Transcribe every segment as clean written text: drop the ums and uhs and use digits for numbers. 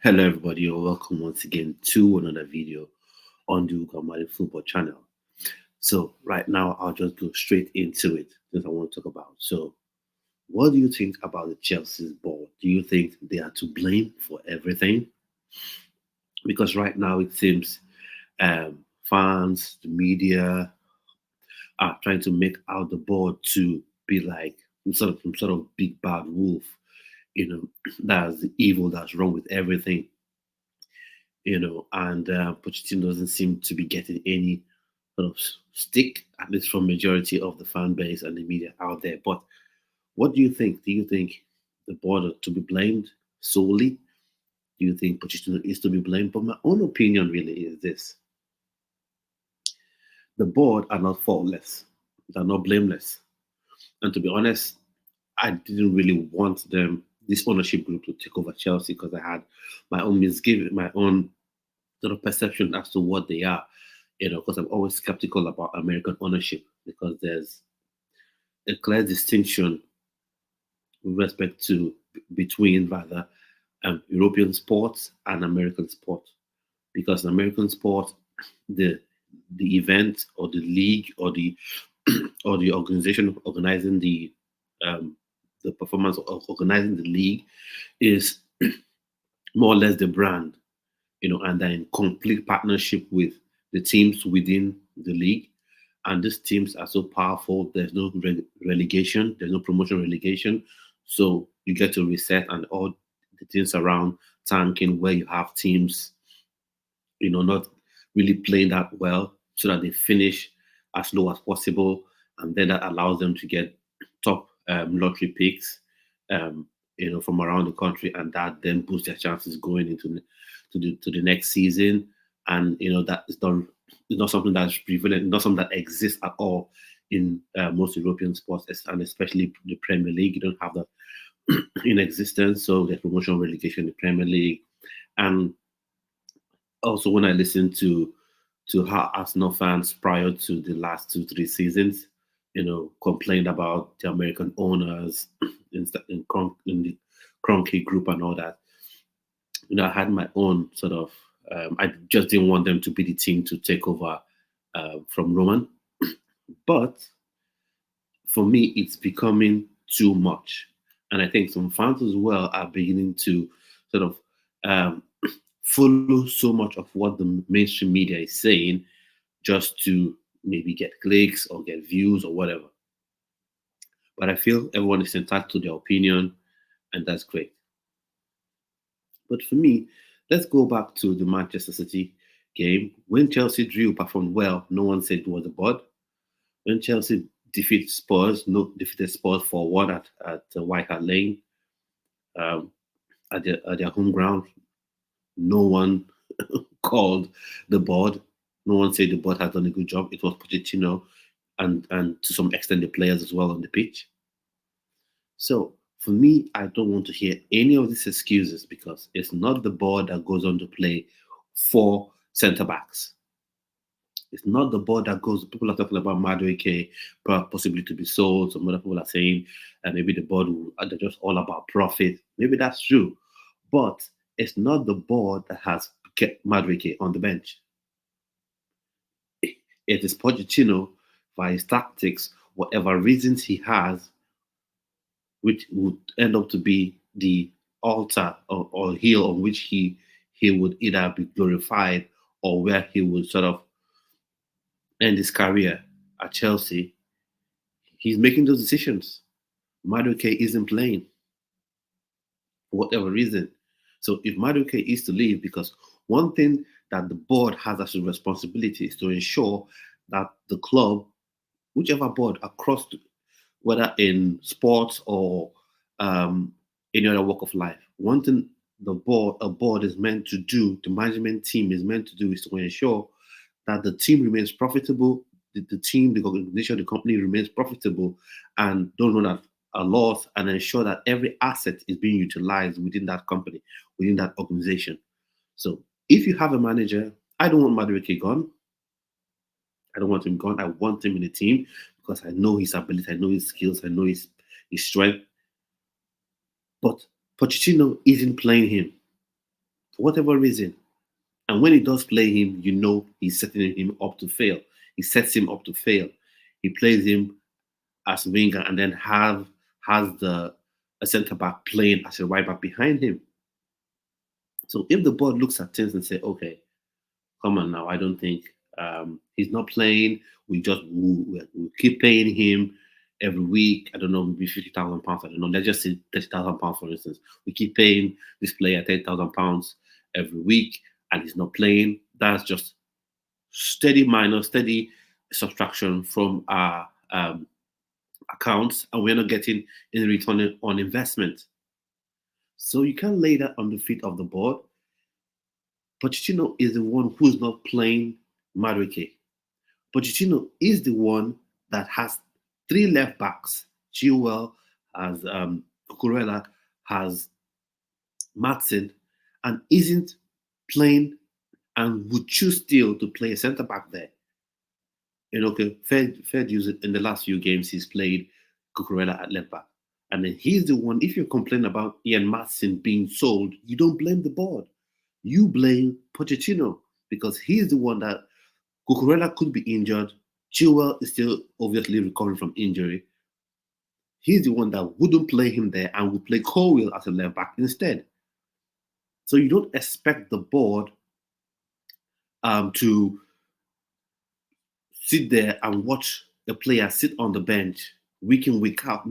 Hello, everybody, and welcome once again to another video on the Ugamali Football channel. So, right now, I'll just go straight into it that I want to talk about. So, what do you think about the Chelsea's board? Do you think they are to blame for everything? Because right now, it seems fans, the media are trying to make out the board to be like some sort of big bad wolf. That's the evil that's wrong with everything. And Pochettino doesn't seem to be getting any sort of stick, at least from majority of the fan base and the media out there. But what do you think? Do you think the board are to be blamed solely? Do you think Pochettino is to be blamed? But my own opinion really is this: the board are not faultless, they're not blameless. And to be honest, I didn't really want this ownership group, to take over Chelsea because I had my own misgiving, my own sort of perception as to what they are. Because I'm always skeptical about American ownership because there's a clear distinction with respect to between rather European sports and American sport. Because in American sport, the event or the league or the or the organization organizing the performance of organizing the league is more or less the brand, and they're in complete partnership with the teams within the league. And these teams are so powerful. There's no relegation. There's no promotion relegation. So you get to reset and all the things around tanking, where you have teams, not really playing that well, so that they finish as low as possible, and then that allows them to get top lottery picks, from around the country, and that then boosts their chances going into to the next season. And that is not it's not something that's prevalent, not something that exists at all in most European sports, and especially the Premier League. You don't have that in existence. So there's promotion relegation in the Premier League, and also when I listen to how Arsenal fans prior to the last 2-3 seasons, complained about the American owners in the Kroenke group and all that. I had my own sort of. I just didn't want them to be the team to take over from Roman, but for me, it's becoming too much, and I think some fans as well are beginning to sort of follow so much of what the mainstream media is saying just to maybe get clicks or get views or whatever. But I feel everyone is entitled to their opinion, and that's great. But for me, let's go back to the Manchester City game. When Chelsea drew performed well, no one said it was a bud. When Chelsea defeated Spurs 4-1 at White Hart Lane, um, at their home ground, no one called the board. No one said the board has done a good job. It was Pochettino and to some extent the players as well on the pitch. So for me, I don't want to hear any of these excuses because it's not the board that goes on to play four centre backs. It's not the board that goes. People are talking about Madueke possibly to be sold. Some other people are saying maybe the board they're just all about profit. Maybe that's true, but it's not the board that has kept Madueke on the bench. It is Pochettino by his tactics, whatever reasons he has, which would end up to be the altar or hill on which he would either be glorified or where he would sort of end his career at Chelsea. He's making those decisions. Madueke isn't playing for whatever reason. So if Madueke is to leave, because one thing that the board has as a responsibility is to ensure that the club, whichever board across, whether in sports or any other walk of life, one thing a board is meant to do, the management team is meant to do, is to ensure that the team remains profitable, the team, the organization, the company remains profitable, and don't run at a loss, and ensure that every asset is being utilized within that company, within that organization. So if you have a manager, I don't want Madueke gone. I don't want him gone. I want him in the team because I know his ability, I know his skills, I know his strength. But Pochettino isn't playing him for whatever reason. And when he does play him, you know he's setting him up to fail. He sets him up to fail. He plays him as a winger and then has the a centre back playing as a right back behind him. So if the board looks at things and say, okay, come on now, I don't think he's not playing. We keep paying him every week. I don't know, maybe £50,000. I don't know. Let's just say £30,000 for instance. We keep paying this player £30,000 every week, and he's not playing. That's just steady minus, steady subtraction from our accounts, and we're not getting any return on investment. So you can lay that on the feet of the board. Pochettino is the one who's not playing Madueke. Pochettino is the one that has three left backs. Chilwell has Cucurella, has Matson, and isn't playing and would choose still to play a centre back there. Okay, fair use in the last few games he's played Cucurella at left back. And then he's the one, if you complain about Ian Matson being sold, you don't blame the board. You blame Pochettino because he's the one that Cucurella could be injured. Chilwell is still obviously recovering from injury. He's the one that wouldn't play him there and would play Colwill as a left back instead. So you don't expect the board to sit there and watch a player sit on the bench week in, week out,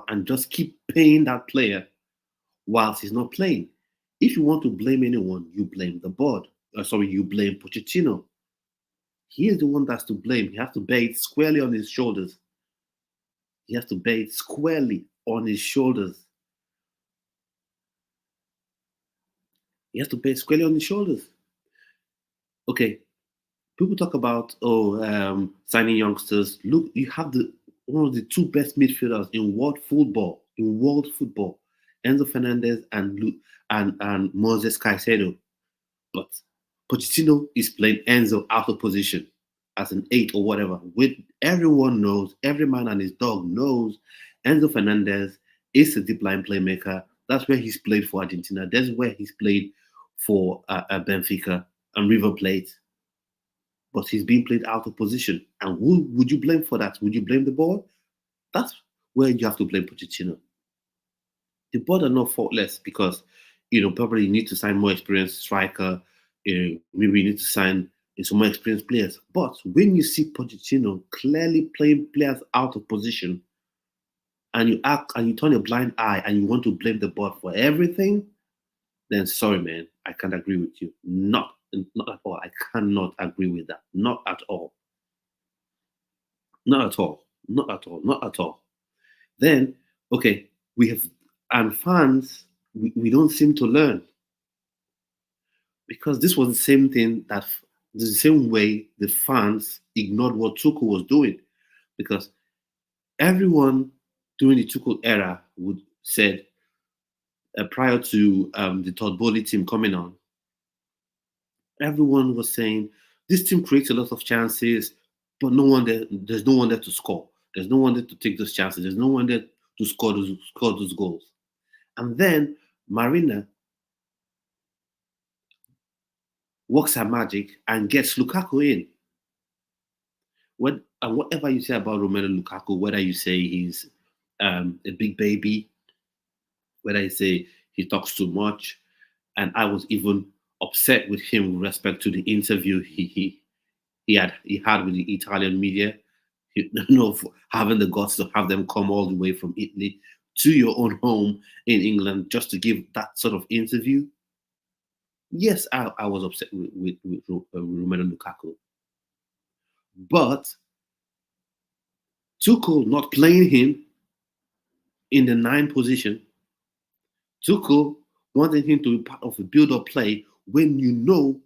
and just keep paying that player whilst he's not playing. If you want to blame anyone, you blame the board. You blame Pochettino. He is the one that's to blame. He has to bear it squarely on his shoulders. He has to bear it squarely on his shoulders. He has to bear it squarely on his shoulders. Okay, people talk about signing youngsters. Look, you have one of the two best midfielders in world football. Enzo Fernandez and Moses Caicedo. But Pochettino is playing Enzo out of position as an 8 or whatever. Everyone knows, every man and his dog knows Enzo Fernandez is a deep line playmaker. That's where he's played for Argentina. That's where he's played for Benfica and River Plate. But he's being played out of position. And who would you blame for that? Would you blame the board? That's where you have to blame Pochettino. The board are not faultless because, probably you need to sign more experienced striker. Maybe you need to sign some more experienced players. But when you see Pochettino clearly playing players out of position, and you act and you turn a blind eye and you want to blame the board for everything, then sorry, man, I can't agree with you. Not at all. I cannot agree with that. Not at all. Not at all. Not at all. Not at all. Then, okay, we have, and fans, we don't seem to learn. Because this was the same thing the same way the fans ignored what Tuchel was doing. Because everyone during the Tuchel era would said prior to the Todd Boehly team coming on, everyone was saying this team creates a lot of chances, but there's no one there to score. There's no one there to take those chances. There's no one there to score those goals. And then Marina works her magic and gets Lukaku in. And whatever you say about Romelu Lukaku, whether you say he's a big baby, whether you say he talks too much, and I was even upset with him with respect to the interview he had with the Italian media. For having the guts to have them come all the way from Italy to your own home in England just to give that sort of interview. Yes, I was upset with Romelu Lukaku. But Tuchel not playing him in the 9 position, Tuchel wanted him to be part of a build-up play when you know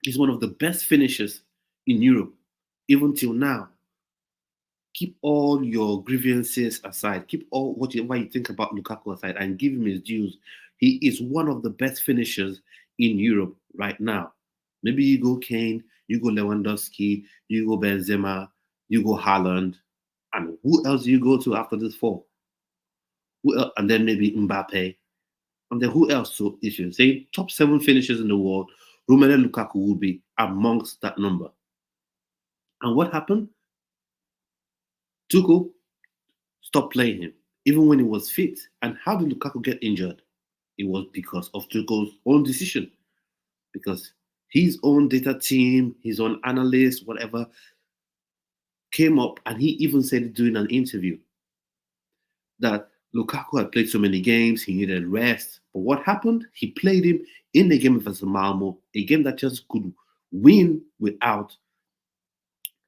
he's one of the best finishers in Europe, even till now. Keep all your grievances aside. Keep all whatever you think about Lukaku aside and give him his dues. He is one of the best finishers in Europe right now. Maybe you go Kane, you go Lewandowski, you go Benzema, you go Haaland, and who else do you go to after this 4? And then maybe Mbappe. And then who else? So if you say top seven finishers in the world, Romelu Lukaku will be amongst that number. And what happened? Tuchel stopped playing him, even when he was fit. And how did Lukaku get injured? It was because of Tuchel's own decision. Because his own data team, his own analyst, whatever, came up and he even said it during an interview that Lukaku had played so many games, he needed rest. But what happened? He played him in the game versus Malmo, a game that just could win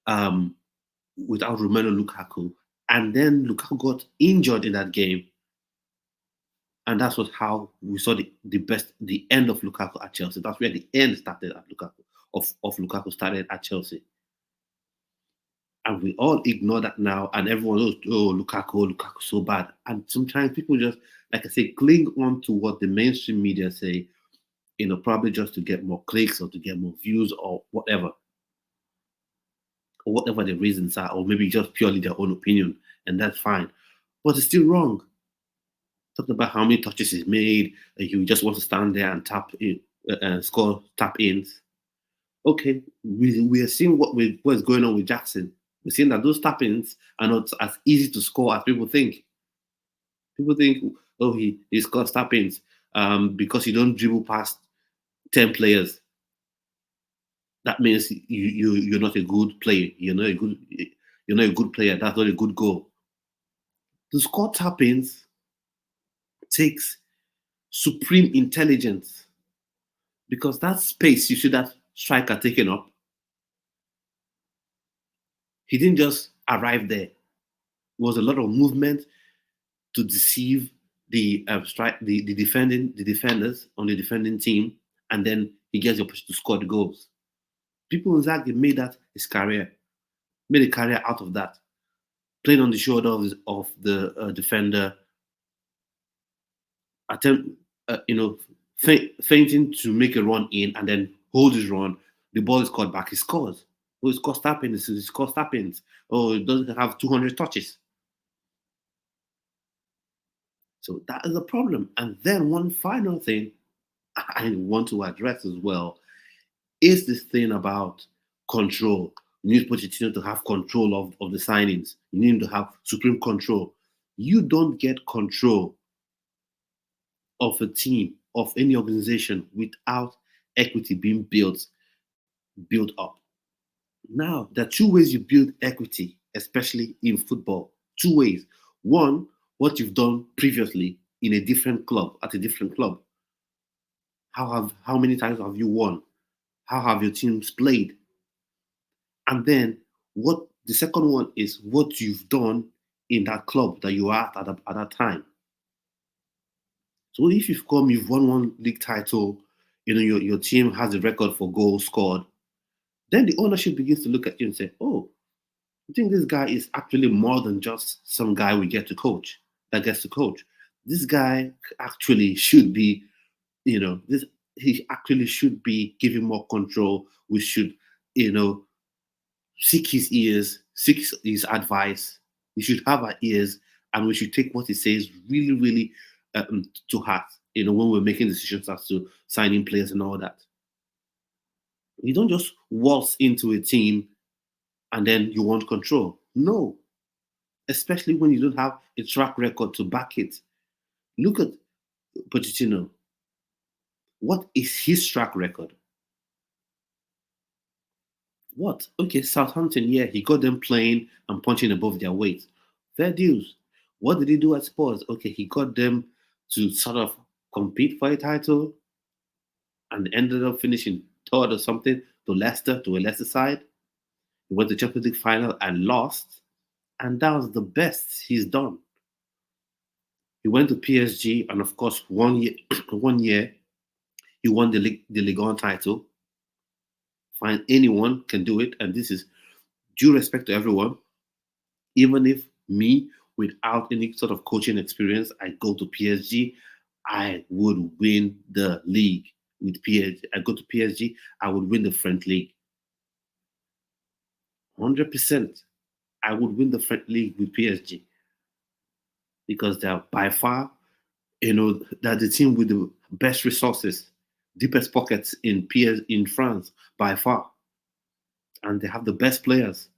um, without Romelu Lukaku. And then Lukaku got injured in that game. And that's what how we saw the end of Lukaku at Chelsea. That's where the end started at Lukaku, of Lukaku started at Chelsea. And we all ignore that now, and everyone knows, oh, Lukaku so bad. And sometimes people just, like I say, cling on to what the mainstream media say, probably just to get more clicks or to get more views or whatever the reasons are, or maybe just purely their own opinion, and that's fine. But it's still wrong. Talking about how many touches he's made, and you just want to stand there and tap in, score tap ins. Okay, we are seeing what's going on with Jackson. We're seeing that those tap ins are not as easy to score as people think. People think, oh, he scores tap ins because you don't dribble past 10 players. That means you're not a good player. You're not a good player. That's not a good goal. To score tap ins takes supreme intelligence because that space you see that striker taking up, he didn't just arrive there. It was a lot of movement to deceive the defenders on the defending team, and then he gets the opportunity to score the goals. People in Zag made that his career, made a career out of that, playing on the shoulder of the defender, attempt, feinting to make a run in, and then hold his run. The ball is caught back. He scores. Oh, he scores tap-ins. He scores tap-ins. Oh, he doesn't have 200 touches. So that is a problem. And then one final thing I want to address as well is this thing about control. You need Pochettino to have control of the signings. You need him to have supreme control. You don't get control of a team, of any organization, without equity being built up. Now, there are two ways you build equity, especially in football. Two ways. One, what you've done previously in a different club, at a different club. How many times have you won? How have your teams played? And then what the second one is what you've done in that club that you are at that time. So if you've won one league title, your team has a record for goals scored, then the ownership begins to look at you and say, oh, I think this guy is actually more than just some guy we get to coach that gets to coach. This guy actually should be, he actually should be given more control. We should, seek his ears, seek his advice. We should have our ears, and we should take what he says really, really to heart. When we're making decisions as to signing players and all that. You don't just waltz into a team and then you want control. No, especially when you don't have a track record to back it. Look at Pochettino. What is his track record? What? Okay, Southampton, yeah, he got them playing and punching above their weight. Fair dues. What did he do at Spurs? Okay, he got them to sort of compete for a title and ended up finishing third or something to a Leicester side. He went to Champions League final and lost, and that was the best he's done. He went to PSG, and of course, one year, one year he won the Ligue 1 title. Fine, anyone can do it, and this is due respect to everyone. Even if me, without any sort of coaching experience, I go to PSG, I would win the league with PSG. I go to PSG, I would win the French league. 100%. I would win the French league with PSG because they are by far that the team with the best resources, deepest pockets in PS in France by far, and they have the best players.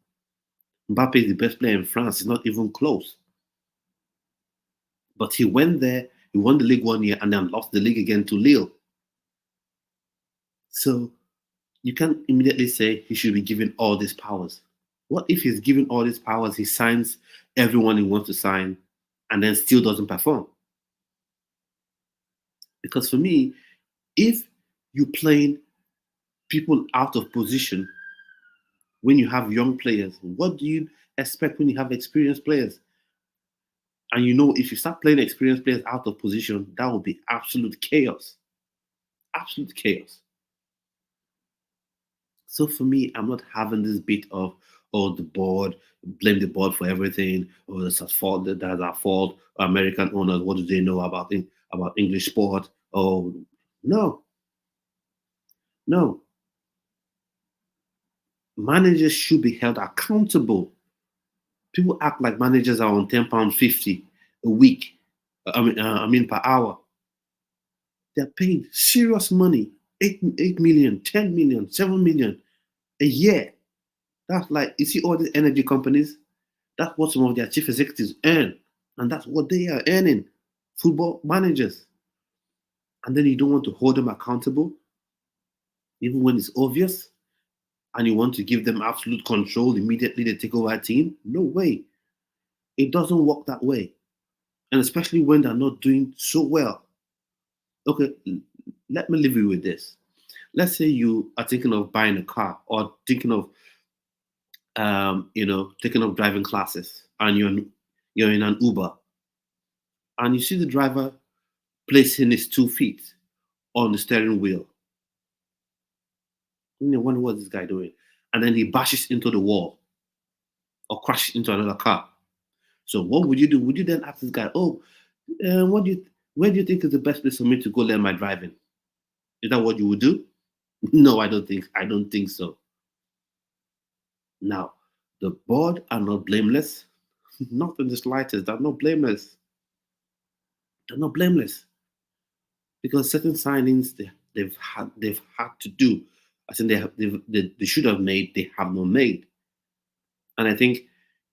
Mbappe is the best player in France. It's not even close. But he went there, he won the league 1 year, and then lost the league again to Lille. So you can't immediately say he should be given all these powers. What if he's given all these powers, he signs everyone he wants to sign, and then still doesn't perform? Because for me, if you playing people out of position when you have young players, what do you expect when you have experienced players? And if you start playing experienced players out of position, that will be absolute chaos. Absolute chaos. So for me, I'm not having this bit of, oh, the board, blame the board for everything, or it's our fault, that's our fault. American owners, what do they know about English sport? Oh, no, no. Managers should be held accountable. People act like managers are on £10.50 a week. I mean per hour. They're paid serious money, 8 million, 10 million, 7 million a year. That's like, you see all these energy companies. That's what some of their chief executives earn, and that's what they are earning. Football managers, and then you don't want to hold them accountable, even when it's obvious, and you want to give them absolute control immediately they take over a team. No way. It doesn't work that way, and especially when they're not doing so well. Okay, let me leave you with this. Let's say you are thinking of buying a car or thinking of taking up driving classes, and you're in an Uber, and you see the driver placing his 2 feet on the steering wheel. You wonder what this guy doing, and then he bashes into the wall or crashes into another car. So what would you do? Would you then ask this guy, "Oh, what do you where do you think is the best place for me to go learn my driving?" Is that what you would do? No, I don't think so. Now, the board are not blameless, not in the slightest. They're not blameless. They're not blameless because certain signings they've had to do. I think they should have made, they have not made. And I think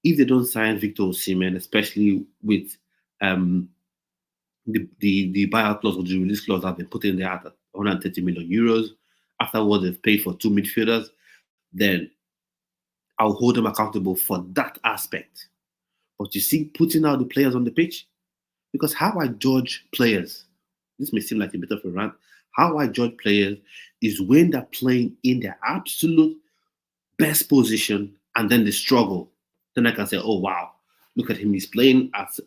if they don't sign Victor Osimhen, especially with um, the buyout clause or the release clause that they put in there at 130 million euros, after what they've paid for two midfielders, then I'll hold them accountable for that aspect. But you see, putting out the players on the pitch, because how I judge players, this may seem like a bit of a rant, how I judge players is when they're playing in their absolute best position and then they struggle. Then I can say, oh, wow, look at him. He's playing as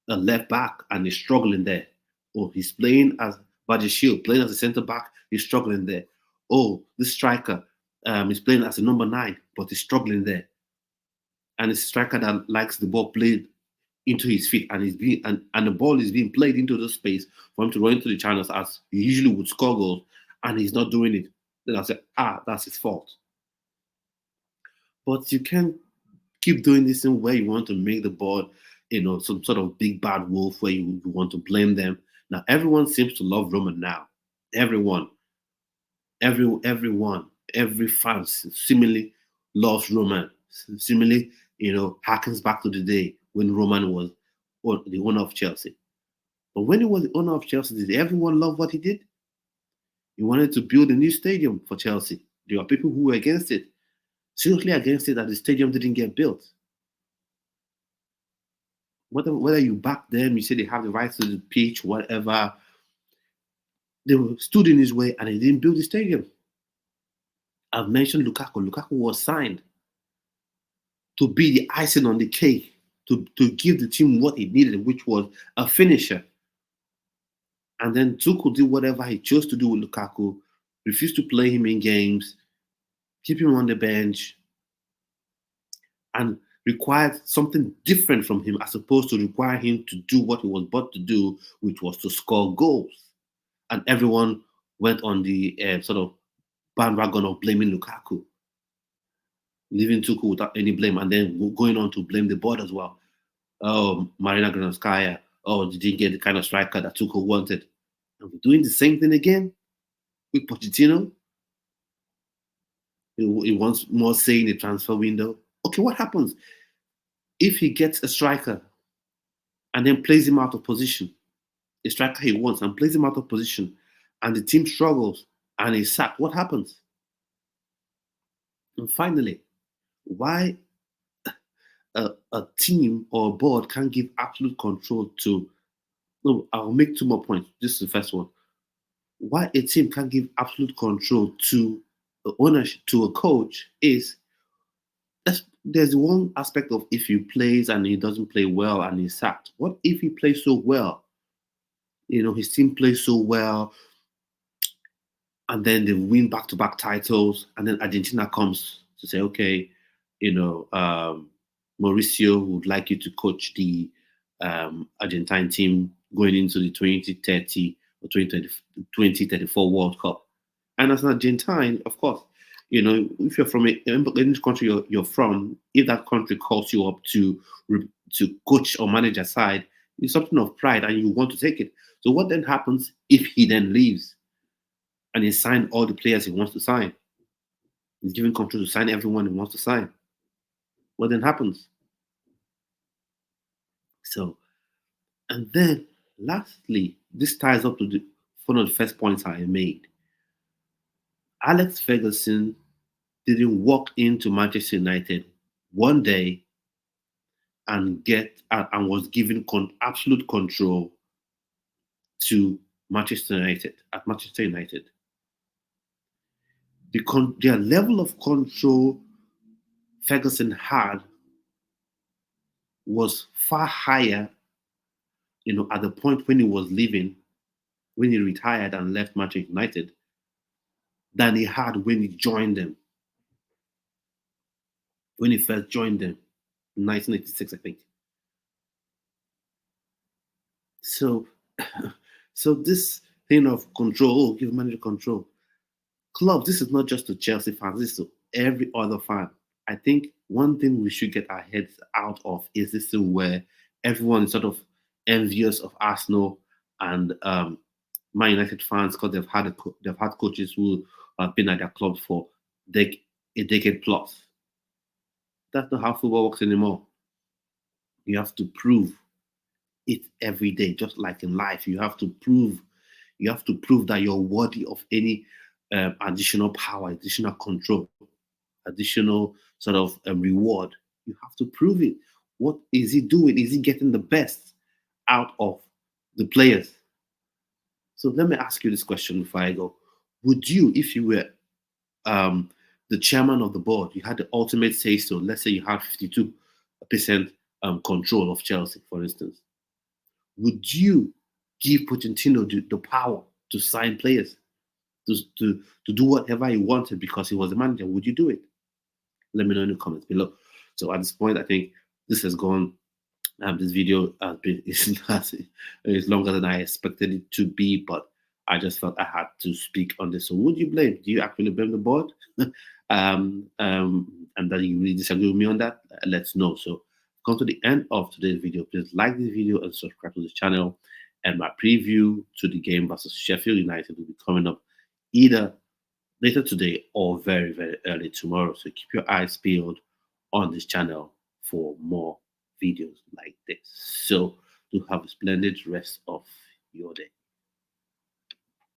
a left back and he's struggling there. Or he's playing as Baji Shield, playing as a centre back, he's struggling there. Oh, this striker is playing as a number 9, but he's struggling there. And it's a striker that likes the ball played into his feet, and the ball is being played into the space for him to run into the channels as he usually would score goals, and he's not doing it. Then I say, that's his fault. But you can't keep doing this in where you want to make the ball, some sort of big bad wolf where you want to blame them. Now everyone seems to love Roman now. Everyone, every fan seemingly loves Roman. Seemingly, harkens back to the day when Roman was the owner of Chelsea. But when he was the owner of Chelsea, did everyone love what he did? He wanted to build a new stadium for Chelsea. There are people who were against it, seriously against it, that the stadium didn't get built. Whether you back them, you say they have the rights to the pitch, whatever, they stood in his way and he didn't build the stadium. I've mentioned Lukaku. Lukaku was signed to be the icing on the cake, to give the team what it needed, which was a finisher. And then Tuchel did whatever he chose to do with Lukaku, refused to play him in games, keep him on the bench, and required something different from him as opposed to require him to do what he was brought to do, which was to score goals. And everyone went on the sort of bandwagon of blaming Lukaku, leaving Tuchel without any blame, and then going on to blame the board as well. Oh, Marina Granskaya. Oh, did you get the kind of striker that Tuchel wanted? And we're doing the same thing again with Pochettino. He wants more say in the transfer window. Okay, what happens if he gets a striker and then plays him out of position? A striker he wants and plays him out of position, and the team struggles and he's sacked. What happens? And finally, why a team or a board can't give absolute control to. No, I'll make two more points. This is the first one. Why a team can't give absolute control to the ownership to a coach is there's one aspect of if he plays and he doesn't play well and he's sacked. What if he plays so well? His team plays so well, and then they win back-to-back titles, and then Argentina comes to say, okay, Mauricio would like you to coach the Argentine team going into the 2030 or 2034 World Cup. And as an Argentine, of course, if you're from any country you're from, if that country calls you up to coach or manage a side, it's something of pride and you want to take it. So what then happens if he then leaves and he signed all the players he wants to sign? He's given control to sign everyone he wants to sign. What then happens? So, and then lastly, this ties up to one of the first points I made. Alex Ferguson didn't walk into Manchester United one day and was given absolute control to Manchester United at Manchester United. Their level of control Ferguson had was far higher, at the point when he was leaving, when he retired and left Manchester United, than he had when he joined them. When he first joined them in 1986, I think. So, so this thing of control, give manager control. Clubs, this is not just to Chelsea fans, this is to every other fan. I think one thing we should get our heads out of is this thing where everyone is sort of envious of Arsenal and Man United fans because they've had coaches who have been at their clubs for a decade plus. That's not how football works anymore. You have to prove it every day, just like in life. You have to prove that you're worthy of any additional power, additional control, additional sort of reward. You have to prove it. What is he doing? Is he getting the best out of the players? So let me ask you this question before I go. Would you, if you were the chairman of the board, you had the ultimate say so, let's say you had 52% control of Chelsea, for instance, would you give Pochettino the power to sign players, to do whatever he wanted because he was the manager? Would you do it? Let me know in the comments below. So at this point, I think this has gone. This video has been is longer than I expected it to be, but I just felt I had to speak on this. So would you blame? Do you actually blame the board? And that you really disagree with me on that? Let's know. So come to the end of today's video. Please like this video and subscribe to this channel. And my preview to the game versus Sheffield United will be coming up either later today or very, very early tomorrow. So keep your eyes peeled on this channel for more videos like this. So do have a splendid rest of your day.